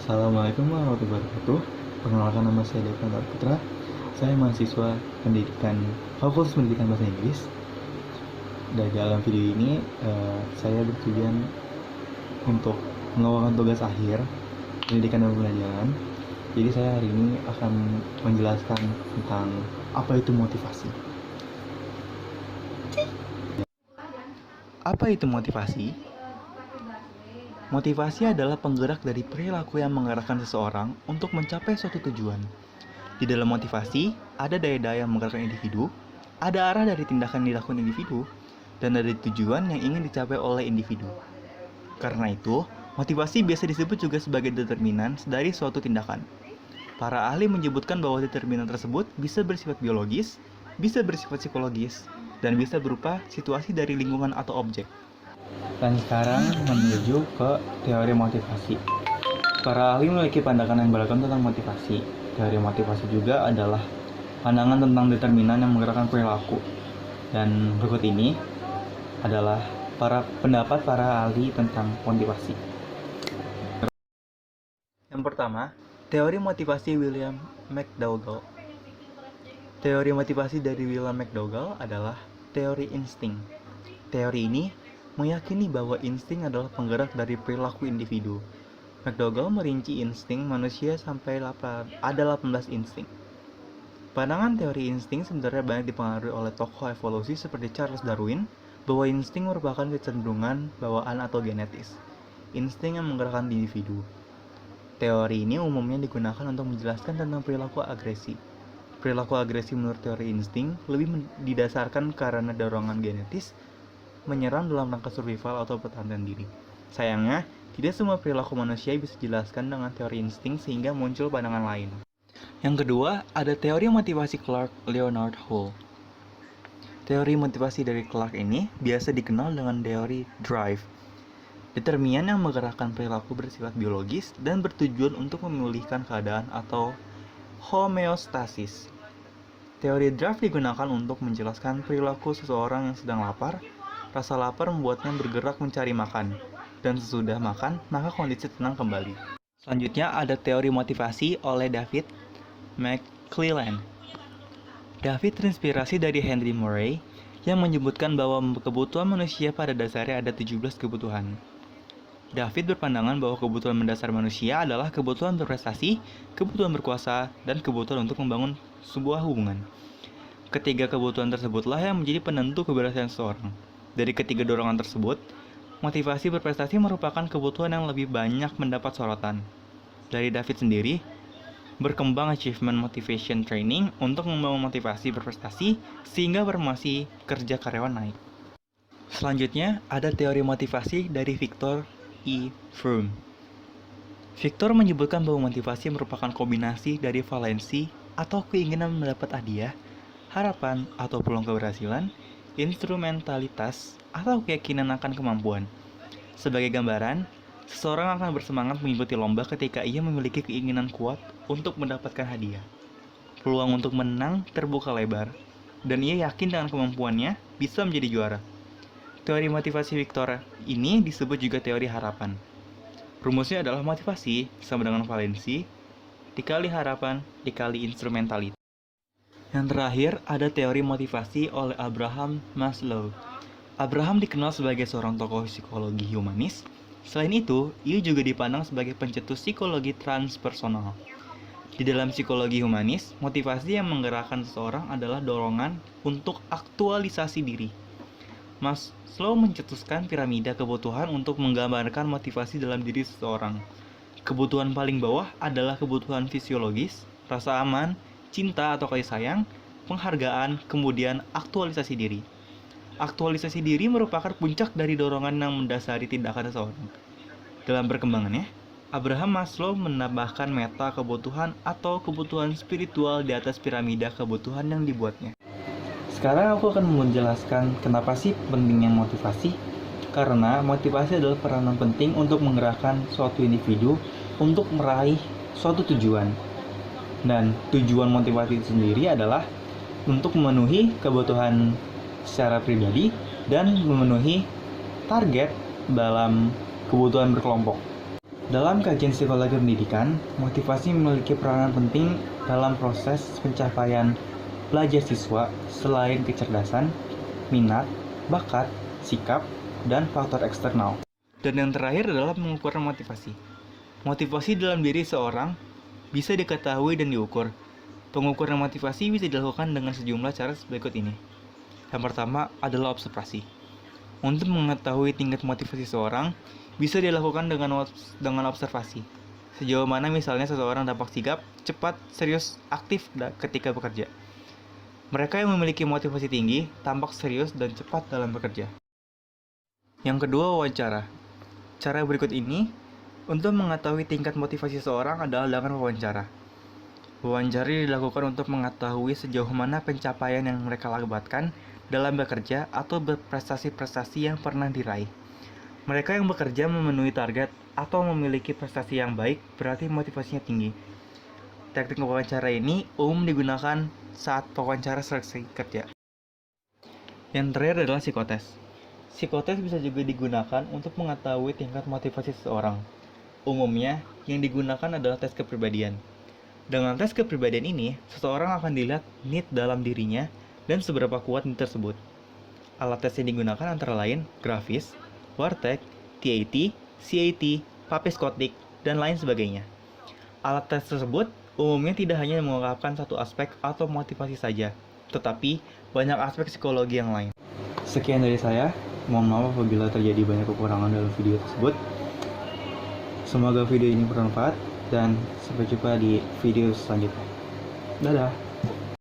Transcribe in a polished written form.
Assalamualaikum warahmatullahi wabarakatuh. Perkenalkan, nama saya Devan Putra. Saya mahasiswa Fakultas Pendidikan Bahasa Inggris. Dan dalam video ini saya bertujuan untuk melakukan tugas akhir pendidikan dan pembelajaran. Jadi saya hari ini akan menjelaskan tentang apa itu motivasi. Apa itu motivasi? Motivasi adalah penggerak dari perilaku yang menggerakkan seseorang untuk mencapai suatu tujuan. Di dalam motivasi, ada daya-daya yang menggerakkan individu, ada arah dari tindakan yang dilakukan individu, dan ada tujuan yang ingin dicapai oleh individu. Karena itu, motivasi biasa disebut juga sebagai determinan dari suatu tindakan. Para ahli menyebutkan bahwa determinan tersebut bisa bersifat biologis, bisa bersifat psikologis, dan bisa berupa situasi dari lingkungan atau objek. Dan sekarang menuju ke teori motivasi. Para ahli memiliki pandangan yang beragam tentang motivasi. Teori motivasi juga adalah pandangan tentang determinan yang menggerakkan perilaku. Dan berikut ini adalah pendapat para ahli tentang motivasi. Yang pertama, teori motivasi William McDougall. Teori motivasi dari William McDougall adalah teori insting. Teori ini meyakini bahwa insting adalah penggerak dari perilaku individu. McDougall merinci insting manusia sampai ada 18 insting. Pandangan teori insting sebenarnya banyak dipengaruhi oleh tokoh evolusi seperti Charles Darwin, bahwa insting merupakan kecenderungan bawaan atau genetis. Insting yang menggerakkan individu. Teori ini umumnya digunakan untuk menjelaskan tentang perilaku agresi. Perilaku agresi menurut teori insting lebih didasarkan karena dorongan genetis menyerang dalam rangka survival atau pertahanan diri. Sayangnya, tidak semua perilaku manusia bisa dijelaskan dengan teori insting sehingga muncul pandangan lain. Yang kedua, ada teori motivasi Clark Leonard Hull. Teori motivasi dari Clark ini biasa dikenal dengan teori drive. Determinan yang menggerakkan perilaku bersifat biologis dan bertujuan untuk memulihkan keadaan atau homeostasis. Teori drive digunakan untuk menjelaskan perilaku seseorang yang sedang lapar. Rasa lapar membuatnya bergerak mencari makan, dan sesudah makan, maka kondisi tenang kembali. Selanjutnya ada teori motivasi oleh David McClelland. David terinspirasi dari Henry Murray yang menyebutkan bahwa kebutuhan manusia pada dasarnya ada 17 kebutuhan. David berpandangan bahwa kebutuhan mendasar manusia adalah kebutuhan berprestasi, kebutuhan berkuasa, dan kebutuhan untuk membangun sebuah hubungan. Ketiga kebutuhan tersebutlah yang menjadi penentu keberhasilan seseorang. Dari ketiga dorongan tersebut, motivasi berprestasi merupakan kebutuhan yang lebih banyak mendapat sorotan. Dari David sendiri, berkembang achievement motivation training untuk membangun motivasi berprestasi sehingga promosi kerja karyawan naik. Selanjutnya, ada teori motivasi dari Victor E. Froome. Victor menyebutkan bahwa motivasi merupakan kombinasi dari valensi atau keinginan mendapat hadiah, harapan atau peluang keberhasilan, instrumentalitas, atau keyakinan akan kemampuan. Sebagai gambaran, seseorang akan bersemangat mengikuti lomba ketika ia memiliki keinginan kuat untuk mendapatkan hadiah. Peluang untuk menang terbuka lebar, dan ia yakin dengan kemampuannya bisa menjadi juara. Teori motivasi Victor ini disebut juga teori harapan. Rumusnya adalah motivasi sama dengan valensi dikali harapan dikali instrumentalitas. Yang terakhir, ada teori motivasi oleh Abraham Maslow. Abraham dikenal sebagai seorang tokoh psikologi humanis. Selain itu, ia juga dipandang sebagai pencetus psikologi transpersonal. Di dalam psikologi humanis, motivasi yang menggerakkan seseorang adalah dorongan untuk aktualisasi diri. Maslow mencetuskan piramida kebutuhan untuk menggambarkan motivasi dalam diri seseorang. Kebutuhan paling bawah adalah kebutuhan fisiologis, rasa aman, cinta atau kasih sayang, penghargaan, kemudian aktualisasi diri. Aktualisasi diri merupakan puncak dari dorongan yang mendasari tindakan seseorang. Dalam perkembangannya, Abraham Maslow menambahkan meta kebutuhan atau kebutuhan spiritual di atas piramida kebutuhan yang dibuatnya. Sekarang aku akan menjelaskan kenapa sih pentingnya motivasi. Karena motivasi adalah peranan penting untuk menggerakkan suatu individu untuk meraih suatu tujuan. Dan tujuan motivasi itu sendiri adalah untuk memenuhi kebutuhan secara pribadi dan memenuhi target dalam kebutuhan berkelompok. Dalam kajian psikologi pendidikan, motivasi memiliki peranan penting dalam proses pencapaian belajar siswa selain kecerdasan, minat, bakat, sikap, dan faktor eksternal. Dan yang terakhir adalah pengukuran motivasi. Motivasi dalam diri seorang bisa diketahui dan diukur. Pengukuran motivasi bisa dilakukan dengan sejumlah cara berikut ini. Yang pertama adalah observasi. Untuk mengetahui tingkat motivasi seorang, bisa dilakukan dengan observasi. Sejauh mana misalnya seseorang tampak sigap, cepat, serius, aktif ketika bekerja. Mereka yang memiliki motivasi tinggi tampak serius dan cepat dalam bekerja. Yang kedua, wawancara. Cara berikut ini untuk mengetahui tingkat motivasi seseorang adalah dengan wawancara. Wawancara dilakukan untuk mengetahui sejauh mana pencapaian yang mereka lakukan dalam bekerja atau berprestasi-prestasi yang pernah diraih. Mereka yang bekerja memenuhi target atau memiliki prestasi yang baik berarti motivasinya tinggi. Teknik wawancara ini umum digunakan saat wawancara seleksi kerja. Yang terakhir adalah psikotes. Psikotes bisa juga digunakan untuk mengetahui tingkat motivasi seseorang. Umumnya, yang digunakan adalah tes kepribadian. Dengan tes kepribadian ini, seseorang akan dilihat need dalam dirinya dan seberapa kuat need tersebut. Alat tes yang digunakan antara lain grafis, Warteg, TAT, CAT, Papiskotik, dan lain sebagainya. Alat tes tersebut umumnya tidak hanya mengungkapkan satu aspek atau motivasi saja, tetapi banyak aspek psikologi yang lain. Sekian dari saya, mohon maaf apabila terjadi banyak kekurangan dalam video tersebut. Semoga video ini bermanfaat dan sampai jumpa di video selanjutnya. Dadah!